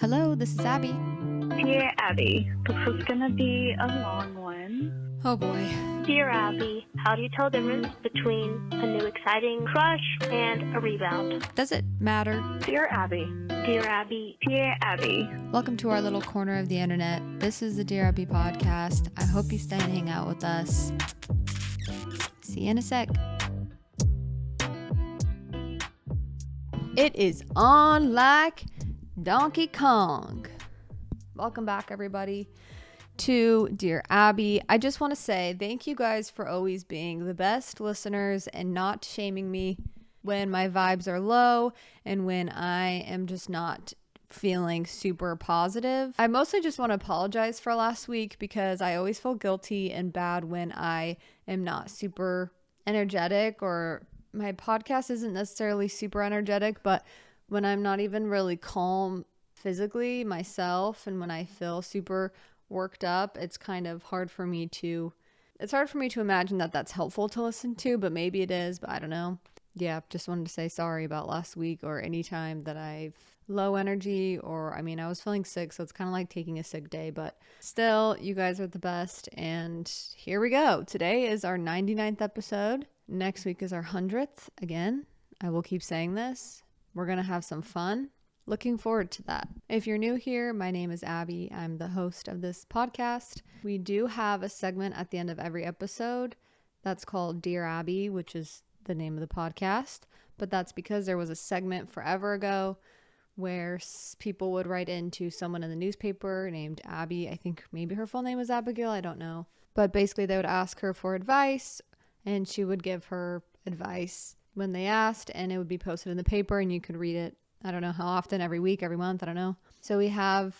Hello, this is Abby. Dear Abby, this is gonna be a long one. Oh boy. Dear Abby, how do you tell the difference between a new exciting crush and a rebound? Does it matter? Dear Abby. Dear Abby. Dear Abby. Welcome to our little corner of the internet. This is the Dear Abby podcast. I hope you stay and hang out with us. See you in a sec. It is on like Donkey Kong. Welcome back, everybody, to Dear Abby. I just want to say thank you guys for always being the best listeners and not shaming me when my vibes are low and when I am just not feeling super positive. I mostly just want to apologize for last week because I always feel guilty and bad when I am not super energetic, or my podcast isn't necessarily super energetic, but when I'm not even really calm physically myself and when I feel super worked up, it's kind of hard for me to imagine that that's helpful to listen to, but maybe it is, but I don't know. Yeah, just wanted to say sorry about last week or any time that I've low energy, or I was feeling sick, so it's kind of like taking a sick day, but still, you guys are the best. And here we go. Today is our 99th episode. Next week is our 100th. Again, I will keep saying this. We're going to have some fun. Looking forward to that. If you're new here, my name is Abby. I'm the host of this podcast. We do have a segment at the end of every episode that's called Dear Abby, which is the name of the podcast. But that's because there was a segment forever ago where people would write into someone in the newspaper named Abby. I think maybe her full name was Abigail. I don't know. But basically they would ask her for advice and she would give her advice when they asked, and it would be posted in the paper and you could read it. I don't know how often, every week, every month, I don't know. So we have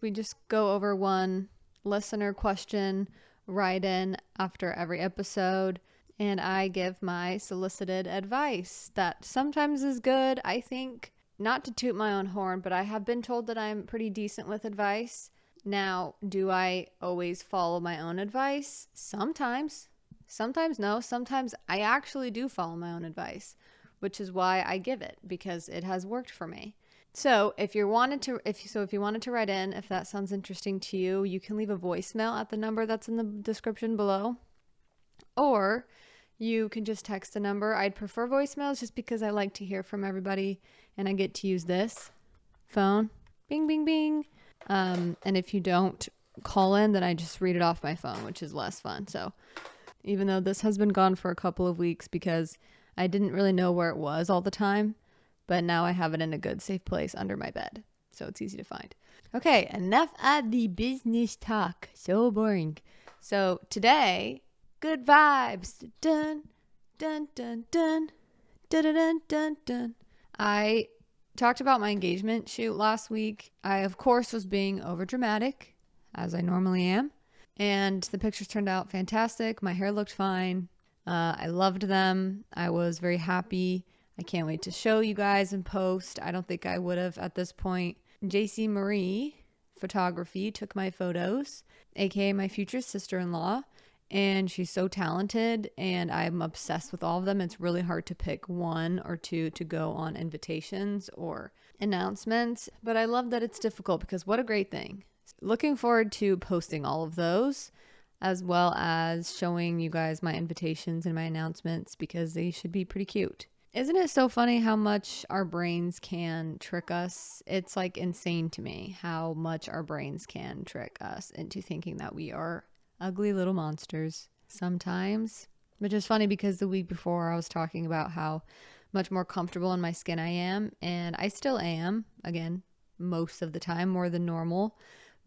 we just go over one listener question right in after every episode, and I give my solicited advice that sometimes is good. I think, not to toot my own horn, but I have been told that I'm pretty decent with advice. Now, do I always follow my own advice? Sometimes no. Sometimes I actually do follow my own advice, which is why I give it, because it has worked for me. So if you wanted to write in, if that sounds interesting to you, you can leave a voicemail at the number that's in the description below, or you can just text the number. I'd prefer voicemails just because I like to hear from everybody and I get to use this phone. Bing, bing, bing. And if you don't call in, then I just read it off my phone, which is less fun. So even though this has been gone for a couple of weeks because I didn't really know where it was all the time, but now I have it in a good, safe place under my bed, so it's easy to find. Okay, enough of the business talk. So boring. So today, good vibes. Dun, dun, dun, dun, dun, dun, dun, dun, dun. I talked about my engagement shoot last week. I, of course, was being overdramatic, as I normally am. And the pictures turned out fantastic. My hair looked fine. I loved them. I was very happy. I can't wait to show you guys and post. I don't think I would have at this point. JC Marie Photography took my photos, aka my future sister-in-law, and she's so talented and I'm obsessed with all of them. It's really hard to pick one or two to go on invitations or announcements, but I love that it's difficult because what a great thing. Looking forward to posting all of those, as well as showing you guys my invitations and my announcements because they should be pretty cute. Isn't it so funny how much our brains can trick us? It's like insane to me how much our brains can trick us into thinking that we are ugly little monsters sometimes. Which is funny because the week before I was talking about how much more comfortable in my skin I am, and I still am, again, most of the time, more than normal.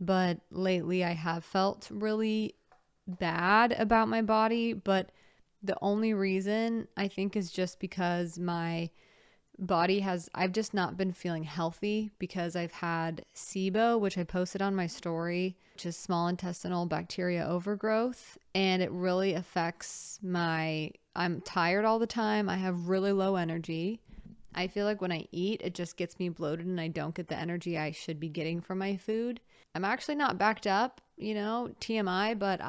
But lately I have felt really bad about my body, but the only reason I think is just because my body I've just not been feeling healthy because I've had SIBO, which I posted on my story, which is small intestinal bacteria overgrowth, and it really affects I'm tired all the time. I have really low energy. I feel like when I eat, it just gets me bloated and I don't get the energy I should be getting from my food. I'm actually not backed up, TMI, but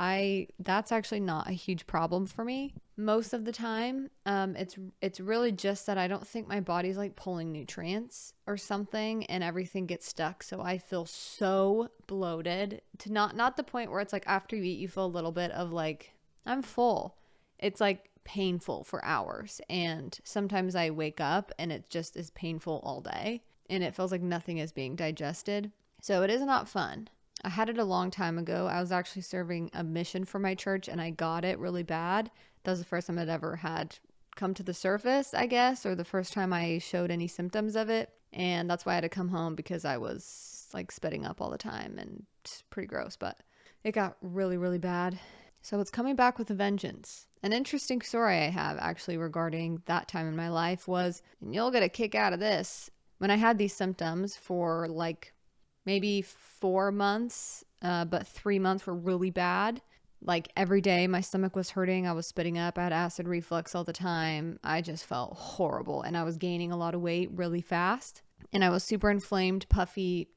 that's actually not a huge problem for me most of the time. It's really just that I don't think my body's like pulling nutrients or something and everything gets stuck. So I feel so bloated, to not the point where it's like after you eat, you feel a little bit of like, I'm full. It's like painful for hours. And sometimes I wake up and it just is painful all day and it feels like nothing is being digested. So it is not fun. I had it a long time ago. I was actually serving a mission for my church and I got it really bad. That was the first time I'd ever had come to the surface, I guess, or the first time I showed any symptoms of it. And that's why I had to come home, because I was like spitting up all the time and it's pretty gross, but it got really, really bad. So it's coming back with a vengeance. An interesting story I have actually regarding that time in my life was, and you'll get a kick out of this, when I had these symptoms for like maybe 4 months, but 3 months were really bad. Like every day my stomach was hurting. I was spitting up. I had acid reflux all the time. I just felt horrible and I was gaining a lot of weight really fast. And I was super inflamed, puffy. It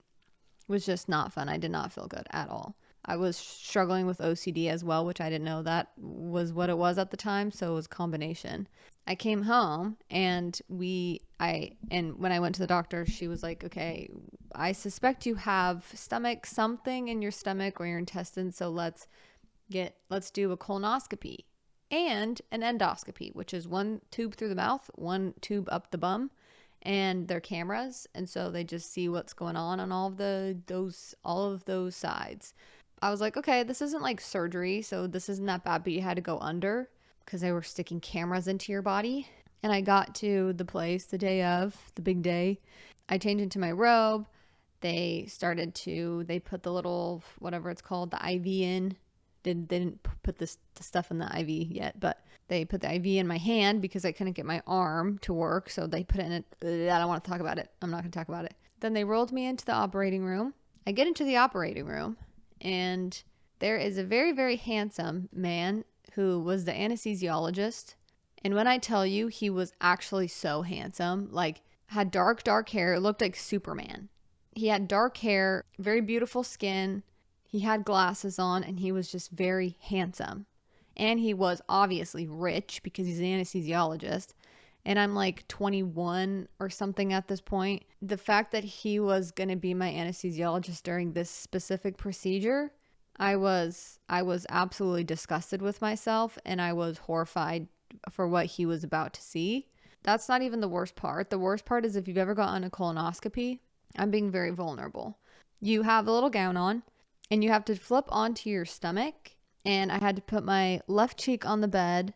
was just not fun. I did not feel good at all. I was struggling with OCD as well, which I didn't know that was what it was at the time. So it was a combination. I came home and when I went to the doctor, she was like, okay, I suspect you have something in your stomach or your intestines. So let's do a colonoscopy and an endoscopy, which is one tube through the mouth, one tube up the bum, and they're cameras. And so they just see what's going on all of those sides. I was like, okay, this isn't like surgery, so this isn't that bad, but you had to go under because they were sticking cameras into your body. And I got to the place the day of the big day. I changed into my robe. They put the little, whatever it's called, the IV in. They didn't put the stuff in the IV yet, but they put the IV in my hand because I couldn't get my arm to work. So they put it in it. I don't want to talk about it. I'm not going to talk about it. Then they rolled me into the operating room. I get into the operating room and there is a very, very handsome man who was the anesthesiologist. And when I tell you, he was actually so handsome, like had dark hair, looked like Superman. He had dark hair, very beautiful skin. He had glasses on and he was just very handsome. And he was obviously rich because he's an anesthesiologist. And I'm like 21 or something at this point. The fact that he was going to be my anesthesiologist during this specific procedure, I was absolutely disgusted with myself and I was horrified for what he was about to see. That's not even the worst part. The worst part is if you've ever gotten a colonoscopy, I'm being very vulnerable. You have a little gown on and you have to flip onto your stomach. And I had to put my left cheek on the bed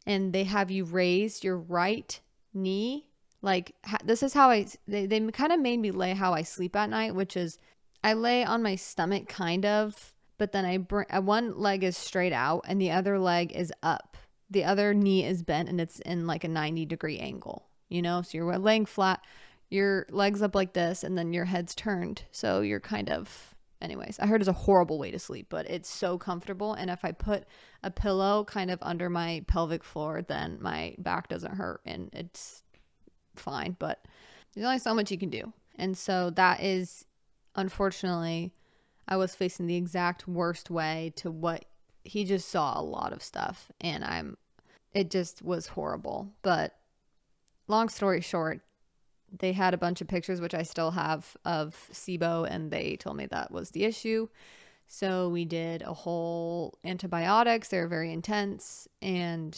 and they have you raise your right knee. Like this is how they kind of made me lay how I sleep at night, which is I lay on my stomach kind of, but then one leg is straight out and the other leg is up. The other knee is bent and it's in like a 90-degree angle, so you're laying flat, your legs up like this and then your head's turned. So you're kind of, anyways, I heard it's a horrible way to sleep, but it's so comfortable. And if I put a pillow kind of under my pelvic floor, then my back doesn't hurt and it's fine. But there's only so much you can do. And so that is, unfortunately, I was facing the exact worst way to what he just saw a lot of stuff. And it just was horrible. But long story short, they had a bunch of pictures, which I still have, of SIBO, and they told me that was the issue. So we did a whole antibiotics. They were very intense, and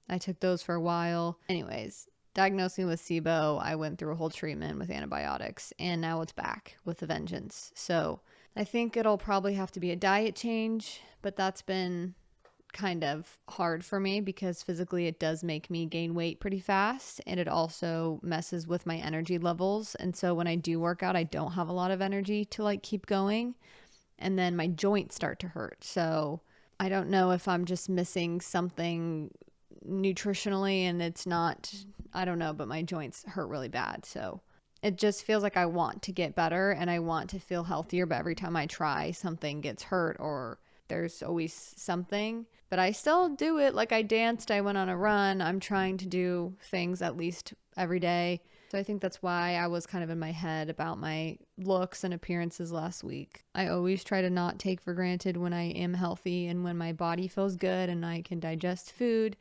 I took those for a while. Anyways, diagnosing with SIBO, I went through a whole treatment with antibiotics, and now it's back with a vengeance. So I think it'll probably have to be a diet change, but that's been kind of hard for me because physically it does make me gain weight pretty fast and it also messes with my energy levels. And so when I do work out, I don't have a lot of energy to like keep going. And then my joints start to hurt. So I don't know if I'm just missing something nutritionally and it's not, I don't know, but my joints hurt really bad. So it just feels like I want to get better and I want to feel healthier, but every time I try, something gets hurt or there's always something. But I still do it. Like I danced, I went on a run. I'm trying to do things at least every day. So I think that's why I was kind of in my head about my looks and appearances last week. I always try to not take for granted when I am healthy and when my body feels good and I can digest food.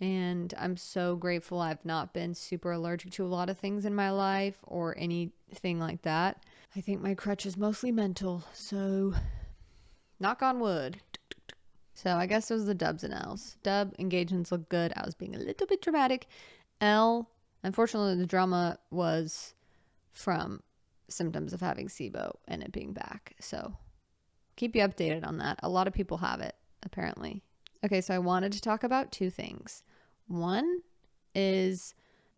And I'm so grateful I've not been super allergic to a lot of things in my life or anything like that. I think my crutch is mostly mental. So knock on wood. So I guess those are the dubs and L's. Dub, engagements look good. I was being a little bit dramatic. L, unfortunately, the drama was from symptoms of having SIBO and it being back. So keep you updated on that. A lot of people have it, apparently. Okay, so I wanted to talk about two things. One is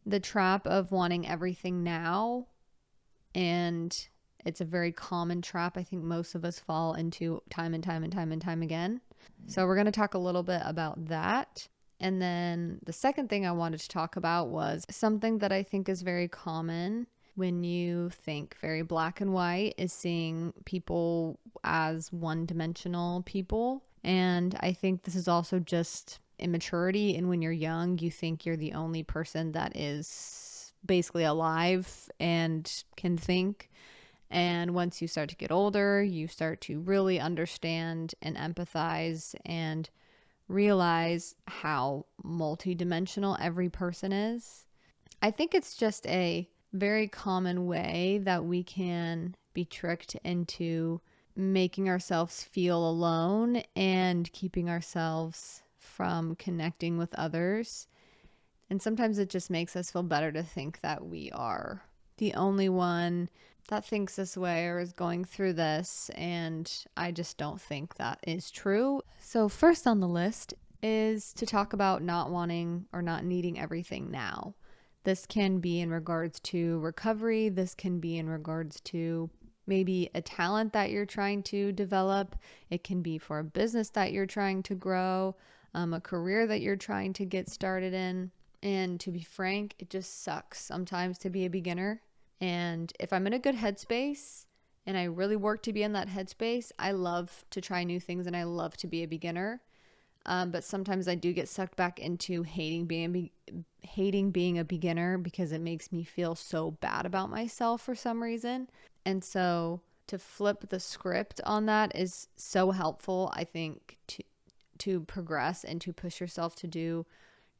the trap of wanting everything now. And it's a very common trap I think most of us fall into time and time again. So we're going to talk a little bit about that. And then the second thing I wanted to talk about was something that I think is very common when you think very black and white is seeing people as one-dimensional people. And I think this is also just immaturity. And when you're young, you think you're the only person that is basically alive and can think. And once you start to get older, you start to really understand and empathize and realize how multidimensional every person is. I think it's just a very common way that we can be tricked into making ourselves feel alone and keeping ourselves from connecting with others. And sometimes it just makes us feel better to think that we are the only one that thinks this way or is going through this, and I just don't think that is true. So first on the list is to talk about not wanting or not needing everything now. This can be in regards to recovery. This can be in regards to maybe a talent that you're trying to develop. It can be for a business that you're trying to grow, a career that you're trying to get started in. And to be frank, it just sucks sometimes to be a beginner. And if I'm in a good headspace and I really work to be in that headspace, I love to try new things and I love to be a beginner. But sometimes I do get sucked back into hating being a beginner because it makes me feel so bad about myself for some reason. And so to flip the script on that is so helpful, I think, to progress and to push yourself to do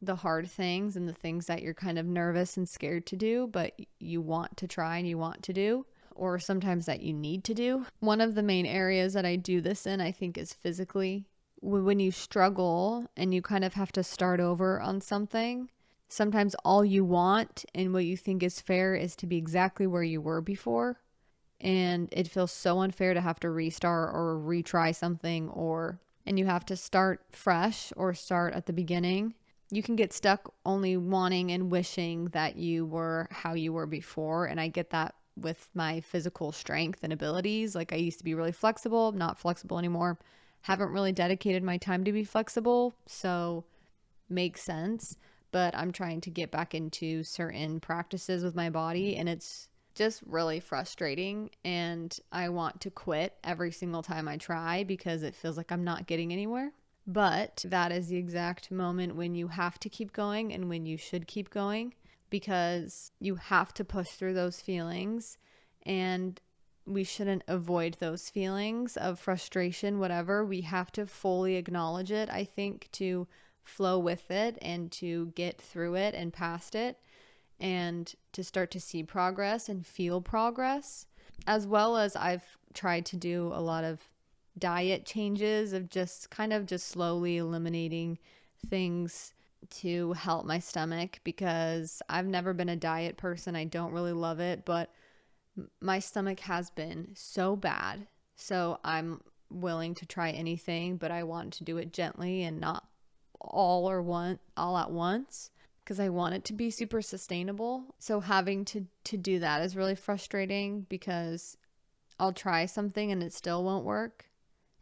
the hard things and the things that you're kind of nervous and scared to do, but you want to try and you want to do, or sometimes that you need to do. One of the main areas that I do this in, I think, is physically. When you struggle and you kind of have to start over on something, sometimes all you want and what you think is fair is to be exactly where you were before. And it feels so unfair to have to restart or retry something, and you have to start fresh or start at the beginning. You can get stuck only wanting and wishing that you were how you were before. And I get that with my physical strength and abilities. Like I used to be really flexible, not flexible anymore. Haven't really dedicated my time to be flexible. So makes sense. But I'm trying to get back into certain practices with my body. And it's just really frustrating. And I want to quit every single time I try because it feels like I'm not getting anywhere. But that is the exact moment when you have to keep going and when you should keep going, because you have to push through those feelings, and we shouldn't avoid those feelings of frustration, whatever. We have to fully acknowledge it, I think, to flow with it and to get through it and past it and to start to see progress and feel progress. As well as I've tried to do a lot of diet changes of just slowly eliminating things to help my stomach, because I've never been a diet person. I don't really love it, but my stomach has been so bad. So I'm willing to try anything, but I want to do it gently and not all at once, because I want it to be super sustainable. So having to do that is really frustrating, because I'll try something and it still won't work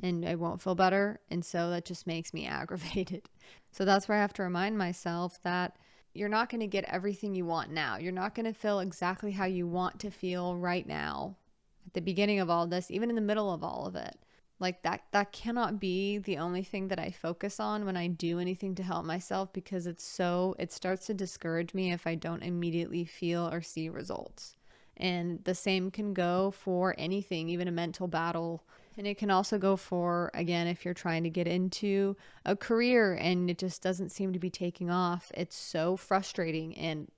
and I won't feel better. And so that just makes me aggravated. So that's where I have to remind myself that you're not going to get everything you want now. You're not going to feel exactly how you want to feel right now at the beginning of all this, even in the middle of all of it. Like that cannot be the only thing that I focus on when I do anything to help myself, because it starts to discourage me if I don't immediately feel or see results. And the same can go for anything, even a mental battle. And it can also go for, again, if you're trying to get into a career and it just doesn't seem to be taking off. It's so frustrating, and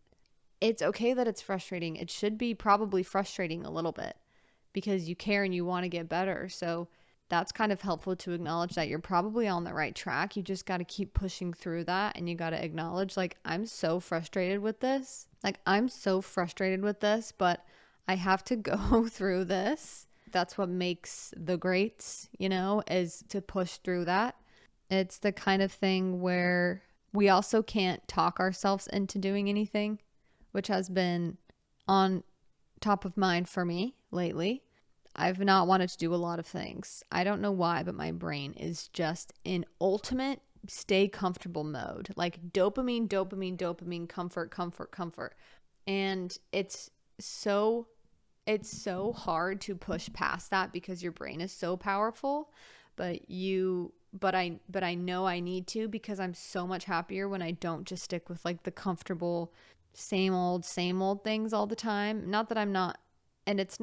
it's okay that it's frustrating. It should be probably frustrating a little bit because you care and you want to get better. So that's kind of helpful to acknowledge that you're probably on the right track. You just got to keep pushing through that, and you got to acknowledge, like, I'm so frustrated with this. Like, I'm so frustrated with this, but I have to go through this. That's what makes the greats, is to push through that. It's the kind of thing where we also can't talk ourselves into doing anything, which has been on top of mind for me lately. I've not wanted to do a lot of things. I don't know why, but my brain is just in ultimate stay comfortable mode. Like dopamine, dopamine, dopamine, comfort, comfort, comfort. And it's so hard to push past that because your brain is so powerful, but I know I need to, because I'm so much happier when I don't just stick with like the comfortable same old things all the time. Not that I'm not, and it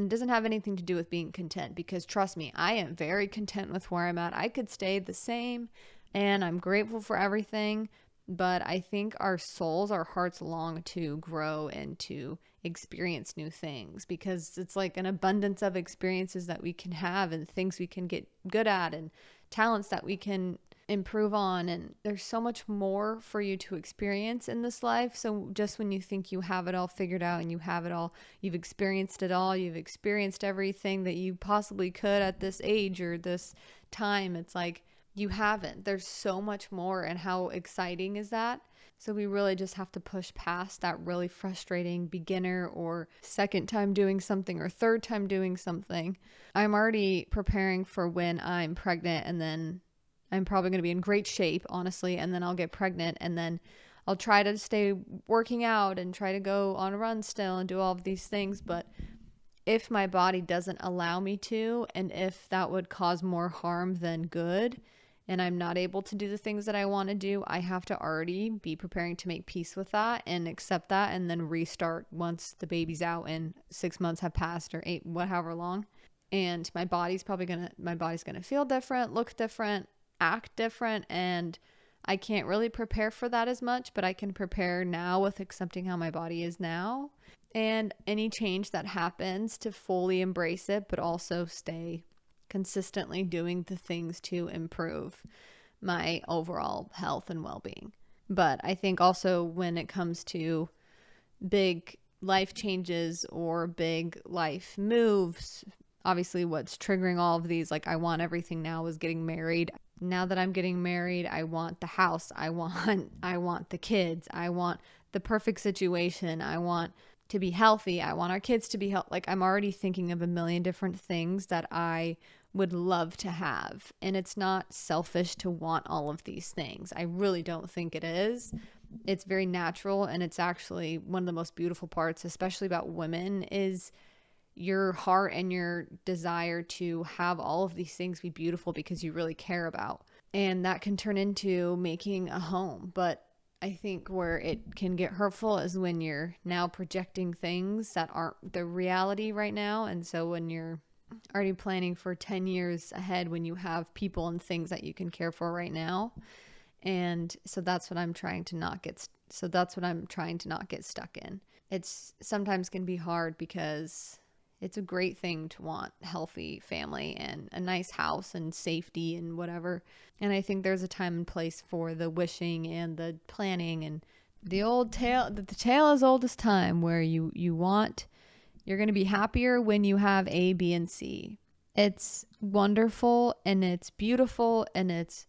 doesn't have anything to do with being content, because trust me, I am very content with where I'm at. I could stay the same, and I'm grateful for everything, but I think our souls, our hearts long to grow and to experience new things, because it's like an abundance of experiences that we can have and things we can get good at and talents that we can improve on, and there's so much more for you to experience in this life. So just when you think you have it all figured out and you have it all, you've experienced it all, you've experienced everything that you possibly could at this age or this time, it's like you haven't. There's so much more, and how exciting is that? So we really just have to push past that really frustrating beginner or second time doing something or third time doing something. I'm already preparing for when I'm pregnant, and then I'm probably going to be in great shape, honestly, and then I'll get pregnant, and then I'll try to stay working out and try to go on a run still and do all of these things. But if my body doesn't allow me to, and if that would cause more harm than good, and I'm not able to do the things that I want to do, I have to already be preparing to make peace with that and accept that, and then restart once the baby's out and 6 months have passed, or 8, whatever long. And my body's going to feel different, look different, act different, and I can't really prepare for that as much, but I can prepare now with accepting how my body is now, and any change that happens to fully embrace it, but also stay consistently doing the things to improve my overall health and well-being. But I think also when it comes to big life changes or big life moves, obviously what's triggering all of these, like I want everything now, is getting married. Now that I'm getting married, I want the house, I want the kids, I want the perfect situation, I want to be healthy, I want our kids to be healthy. Like I'm already thinking of a million different things that I would love to have. And it's not selfish to want all of these things. I really don't think it is. It's very natural, and it's actually one of the most beautiful parts, especially about women, is your heart and your desire to have all of these things be beautiful because you really care about. And that can turn into making a home. But I think where it can get hurtful is when you're now projecting things that aren't the reality right now. And so when you're already planning for 10 years ahead, when you have people and things that you can care for right now. And so that's what I'm trying to not get stuck in. It's sometimes can be hard because it's a great thing to want healthy family and a nice house and safety and whatever. And I think there's a time and place for the wishing and the planning and the tale as old as time, where you're going to be happier when you have A, B, and C. It's wonderful and it's beautiful and it's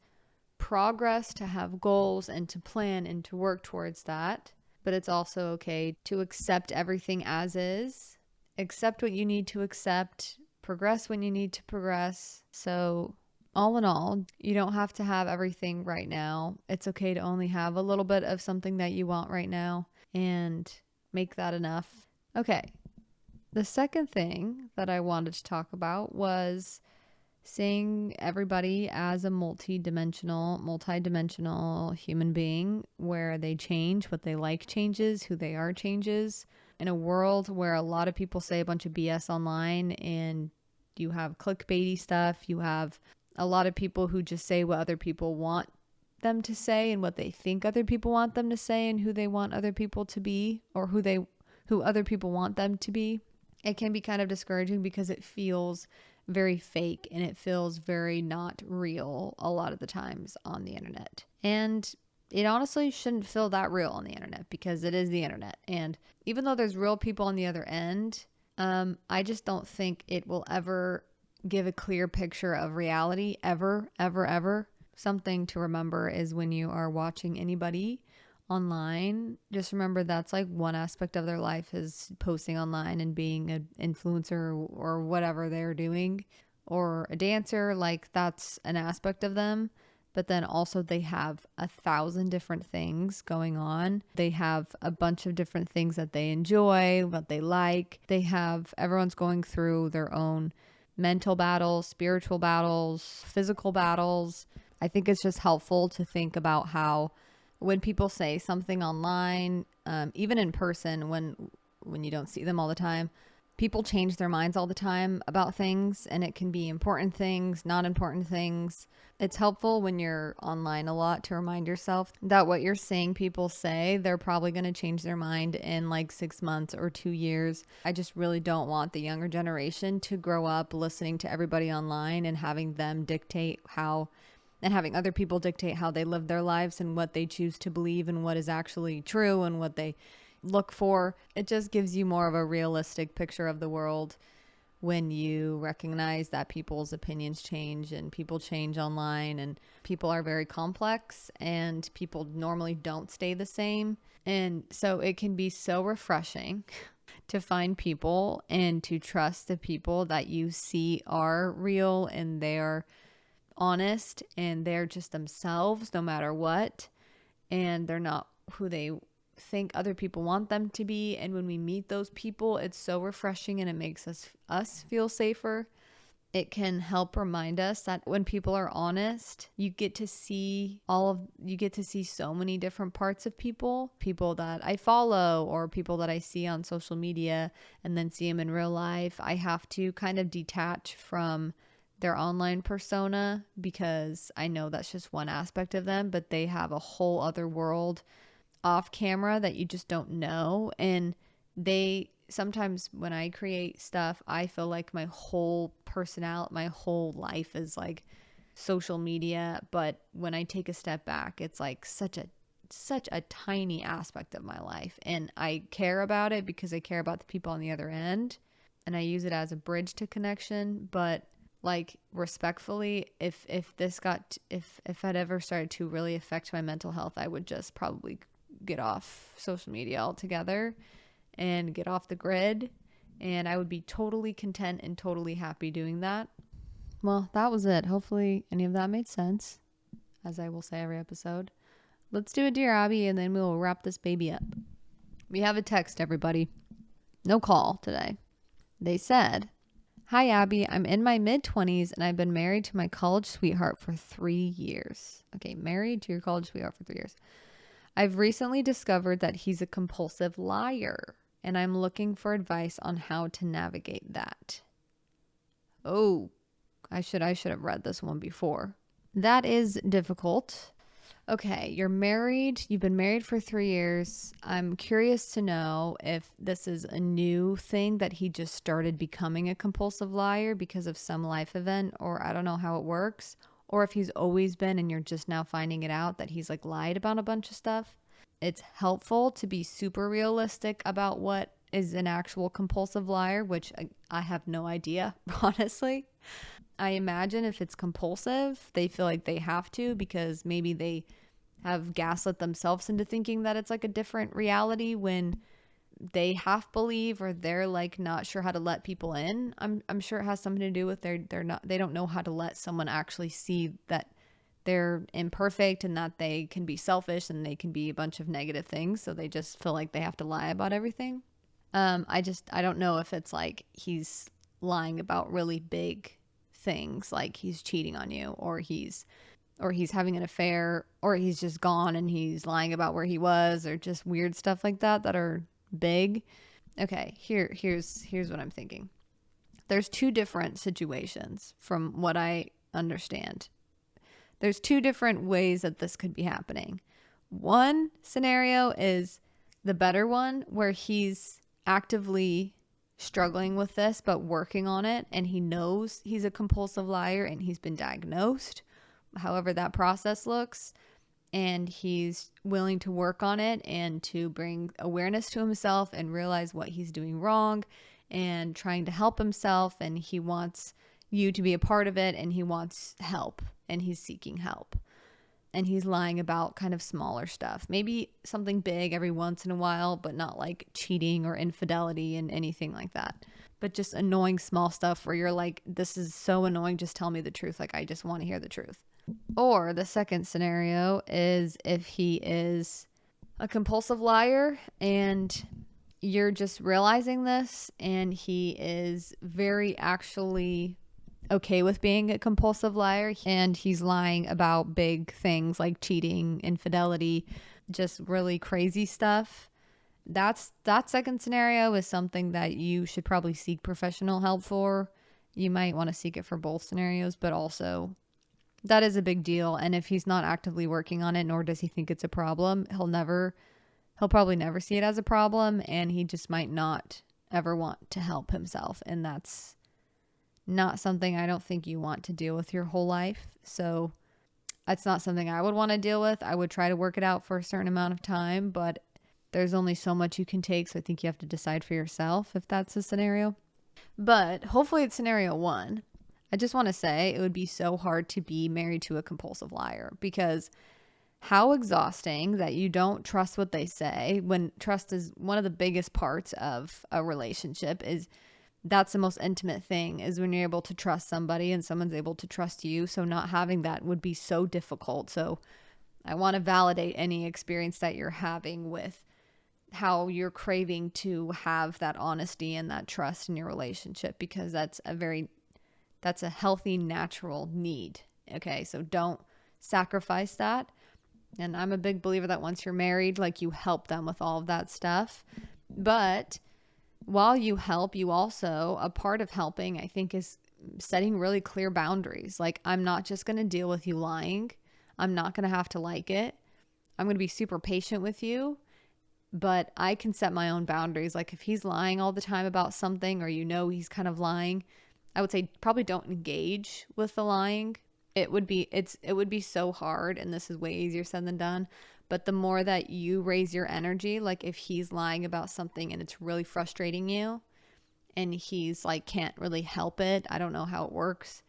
progress to have goals and to plan and to work towards that. But it's also okay to accept everything as is. Accept what you need to accept, progress when you need to progress. So all in all, you don't have to have everything right now. It's okay to only have a little bit of something that you want right now and make that enough. Okay. The second thing that I wanted to talk about was seeing everybody as a multi-dimensional human being where they change, what they like changes, who they are changes. In a world where a lot of people say a bunch of BS online and you have clickbaity stuff, you have a lot of people who just say what other people want them to say and what they think other people want them to say and who they want other people to be, or who other people want them to be. It can be kind of discouraging because it feels very fake and it feels very not real a lot of the times on the internet. And it honestly shouldn't feel that real on the internet because it is the internet. And even though there's real people on the other end, I just don't think it will ever give a clear picture of reality ever, ever, ever. Something to remember is when you are watching anybody online, just remember that's like one aspect of their life is posting online and being an influencer or whatever they're doing, or a dancer. Like that's an aspect of them. But then also they have 1,000 different things going on. They have a bunch of different things that they enjoy, what they like. Everyone's going through their own mental battles, spiritual battles, physical battles. I think it's just helpful to think about how when people say something online, even in person, when you don't see them all the time, people change their minds all the time about things, and it can be important things, not important things. It's helpful when you're online a lot to remind yourself that what you're seeing people say, they're probably going to change their mind in like 6 months or 2 years. I just really don't want the younger generation to grow up listening to everybody online and having them dictate and having other people dictate how they live their lives and what they choose to believe and what is actually true and what they look for. It just gives you more of a realistic picture of the world when you recognize that people's opinions change and people change online, and people are very complex and people normally don't stay the same. And so it can be so refreshing to find people and to trust the people that you see are real and they're honest and they're just themselves no matter what, and they're not who they think other people want them to be. And when we meet those people, it's so refreshing and it makes us feel safer. It can help remind us that when people are honest, you get to see so many different parts of people that I follow or people that I see on social media and then see them in real life. I have to kind of detach from their online persona because I know that's just one aspect of them, but they have a whole other world off camera that you just don't know. And sometimes when I create stuff, I feel like my whole personality, my whole life is like social media. But when I take a step back, it's like such a tiny aspect of my life. And I care about it because I care about the people on the other end. And I use it as a bridge to connection. But like respectfully, if I'd ever started to really affect my mental health, I would just probably get off social media altogether and get off the grid, and I would be totally content and totally happy doing that. Well, that was it. Hopefully any of that made sense, as I will say every episode. Let's do a Dear Abby and then we'll wrap this baby up. We have a text, everybody. No call today. They said, "Hi Abby, I'm in my mid-20s and I've been married to my college sweetheart for 3 years." Okay, married to your college sweetheart for 3 years. "I've recently discovered that he's a compulsive liar, and I'm looking for advice on how to navigate that." Oh, I should have read this one before. That is difficult. Okay, you're married. You've been married for 3 years. I'm curious to know if this is a new thing that he just started becoming a compulsive liar because of some life event, or I don't know how it works, or if he's always been and you're just now finding it out that he's like lied about a bunch of stuff. It's helpful to be super realistic about what is an actual compulsive liar, which I have no idea, honestly. I imagine if it's compulsive, they feel like they have to because maybe they have gaslit themselves into thinking that it's like a different reality when they half believe or they're like not sure how to let people in. I'm sure it has something to do with they don't know how to let someone actually see that they're imperfect and that they can be selfish and they can be a bunch of negative things. So they just feel like they have to lie about everything. I don't know if it's like he's lying about really big things like he's cheating on you, or he's having an affair, or he's just gone and he's lying about where he was, or just weird stuff like that are big. Okay, here's what I'm thinking. There's two different situations from what I understand. There's two different ways that this could be happening. One scenario is the better one, where he's actively struggling with this but working on it, and he knows he's a compulsive liar and he's been diagnosed, however that process looks, and he's willing to work on it and to bring awareness to himself and realize what he's doing wrong and trying to help himself, and he wants you to be a part of it, and he wants help, and he's seeking help. And he's lying about kind of smaller stuff. Maybe something big every once in a while, but not like cheating or infidelity and anything like that. But just annoying small stuff where you're like, this is so annoying, just tell me the truth. Like, I just want to hear the truth. Or the second scenario is if he is a compulsive liar and you're just realizing this, and he is very actually okay with being a compulsive liar, and he's lying about big things like cheating, infidelity, just really crazy stuff. That second scenario is something that you should probably seek professional help for. You might want to seek it for both scenarios, but also that is a big deal. And if he's not actively working on it, nor does he think it's a problem, he'll probably never see it as a problem, and he just might not ever want to help himself. And that's not something I don't think you want to deal with your whole life. So that's not something I would want to deal with. I would try to work it out for a certain amount of time, but there's only so much you can take. So I think you have to decide for yourself if that's the scenario. But hopefully it's scenario one. I just want to say it would be so hard to be married to a compulsive liar, because how exhausting that you don't trust what they say, when trust is one of the biggest parts of a relationship. Is that's the most intimate thing, is when you're able to trust somebody and someone's able to trust you. So not having that would be so difficult. So I want to validate any experience that you're having with how you're craving to have that honesty and that trust in your relationship, because that's a healthy, natural need. Okay, so don't sacrifice that. And I'm a big believer that once you're married, like, you help them with all of that stuff. But while you help, you also, a part of helping, I think, is setting really clear boundaries. Like, I'm not just going to deal with you lying. I'm not going to have to like it. I'm going to be super patient with you, but I can set my own boundaries. Like, if he's lying all the time about something, or he's kind of lying, I would say probably don't engage with the lying. It would be so hard, and this is way easier said than done. But the more that you raise your energy, like if he's lying about something and it's really frustrating you, and he's like, can't really help it, I don't know how it works,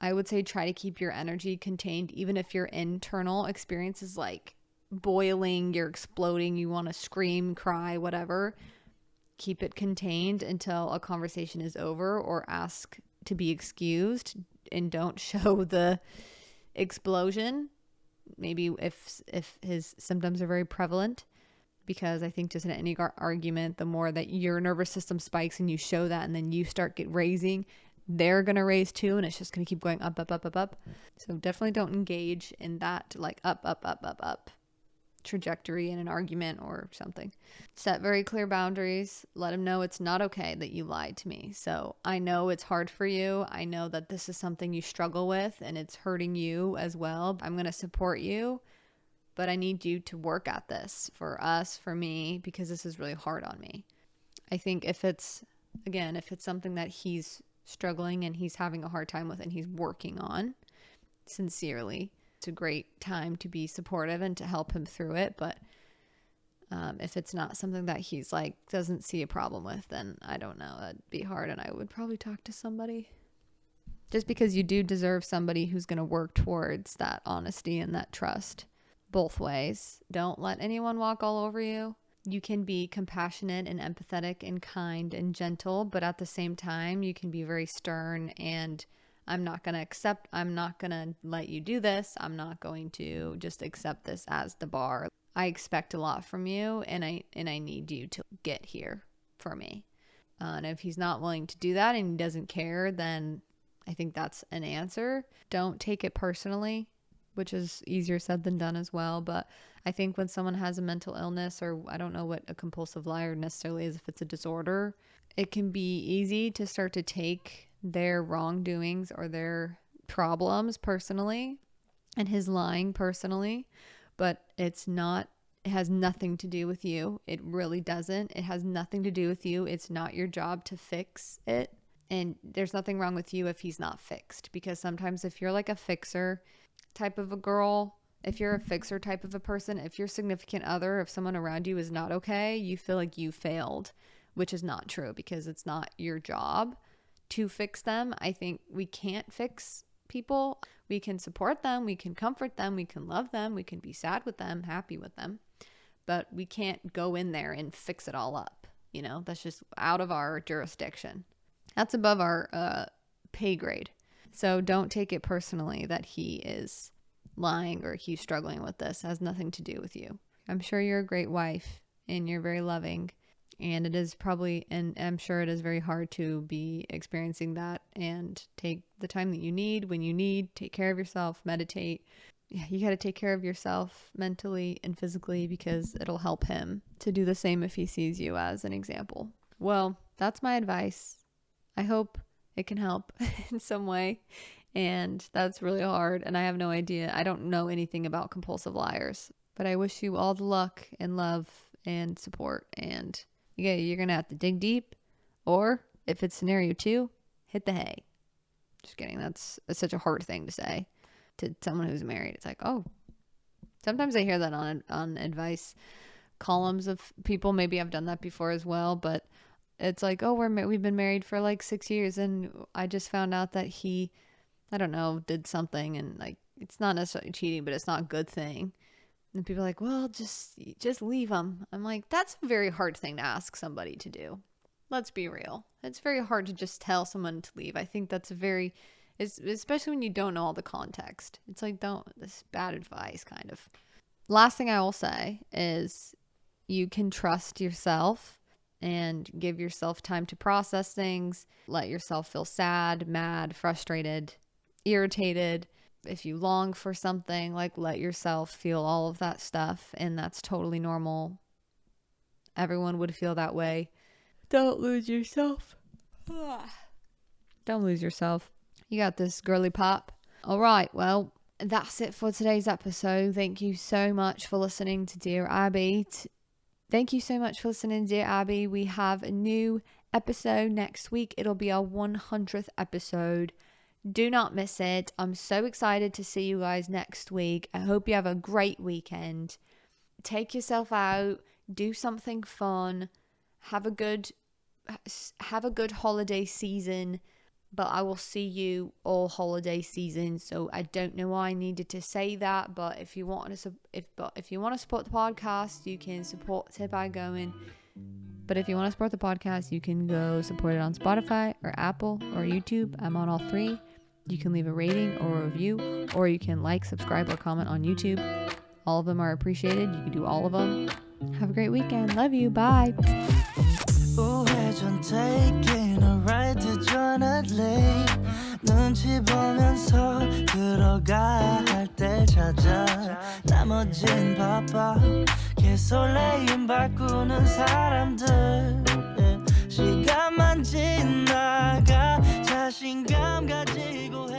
I would say try to keep your energy contained. Even if your internal experience is like boiling, you're exploding, you want to scream, cry, whatever, keep it contained until a conversation is over, or ask to be excused, and don't show the explosion. Maybe if his symptoms are very prevalent, because I think just in any argument, the more that your nervous system spikes and you show that, and then you start raising, they're going to raise too, and it's just going to keep going up, up, up, up, up. So definitely don't engage in that like up, up, up, up, up trajectory in an argument or something. Set very clear boundaries. Let him know it's not okay that you lied to me. So I know it's hard for you. I know that this is something you struggle with, and it's hurting you as well. I'm going to support you, but I need you to work at this for us, for me, because this is really hard on me. I think if it's something that he's struggling and he's having a hard time with and he's working on sincerely, it's a great time to be supportive and to help him through it. But if it's not something that he's like doesn't see a problem with, then I don't know, that'd be hard, and I would probably talk to somebody, just because you do deserve somebody who's going to work towards that honesty and that trust both ways. Don't let anyone walk all over you. You can be compassionate and empathetic and kind and gentle, but at the same time you can be very stern and I'm not going to let you do this. I'm not going to just accept this as the bar. I expect a lot from you, and I need you to get here for me. And if he's not willing to do that and he doesn't care, then I think that's an answer. Don't take it personally, which is easier said than done as well. But I think when someone has a mental illness, or I don't know what a compulsive liar necessarily is, if it's a disorder, it can be easy to start to take their wrongdoings or their problems personally and his lying personally. But it's not, it has nothing to do with you. It really doesn't. It has nothing to do with you. It's not your job to fix it. And there's nothing wrong with you if he's not fixed, because sometimes if you're like a fixer type of a girl, if you're a fixer type of a person, if your significant other, if someone around you is not okay, you feel like you failed, which is not true, because it's not your job to fix them. I think we can't fix people. We can support them. We can comfort them. We can love them. We can be sad with them, happy with them, but we can't go in there and fix it all up. You know, that's just out of our jurisdiction. That's above our pay grade. So don't take it personally that he is lying or he's struggling with this. It has nothing to do with you. I'm sure you're a great wife and you're very loving, and it is probably, and I'm sure it is very hard to be experiencing that, and take the time that you need when you need, take care of yourself, meditate. Yeah, you got to take care of yourself mentally and physically, because it'll help him to do the same if he sees you as an example. Well, that's my advice. I hope it can help in some way. And that's really hard. And I have no idea. I don't know anything about compulsive liars. But I wish you all the luck and love and support. And yeah, you're going to have to dig deep. Or if it's scenario 2, hit the hay. Just kidding. That's such a hard thing to say to someone who's married. It's like, oh. Sometimes I hear that on advice columns of people. Maybe I've done that before as well. But it's like, oh, we've been married for like 6 years, and I just found out that he, I don't know, did something, and like, it's not necessarily cheating, but it's not a good thing. And people are like, well, just leave him. I'm like, that's a very hard thing to ask somebody to do. Let's be real. It's very hard to just tell someone to leave. I think that's especially when you don't know all the context. It's like, this bad advice kind of. Last thing I will say is you can trust yourself and give yourself time to process things. Let yourself feel sad, mad, frustrated, irritated. If you long for something, like, let yourself feel all of that stuff, and that's totally normal. Everyone would feel that way. Don't lose yourself. Don't lose yourself. You got this, girly pop. All right, well, that's it for today's episode. Thank you so much for listening to Dear Abby. Thank you so much for listening, Dear Abby. We have a new episode next week. It'll be our 100th episode. Do not miss it. I'm so excited to see you guys next week. I hope you have a great weekend. Take yourself out. Do something fun. Have a good holiday season. But I will see you all holiday season. So I don't know why I needed to say that, but if you want to support the podcast, you can support it by going. But if you want to support the podcast, you can go support it on Spotify or Apple or YouTube. I'm on all 3. You can leave a rating or a review, or you can like, subscribe, or comment on YouTube. All of them are appreciated. You can do all of them. Have a great weekend. Love you. Bye. 우회전 taking a ride to join a late 눈치 보면서 들어가 할 때 찾아 나머진 바빠 개설레임 바꾸는 사람들 시간만 지나가 자신감 가지고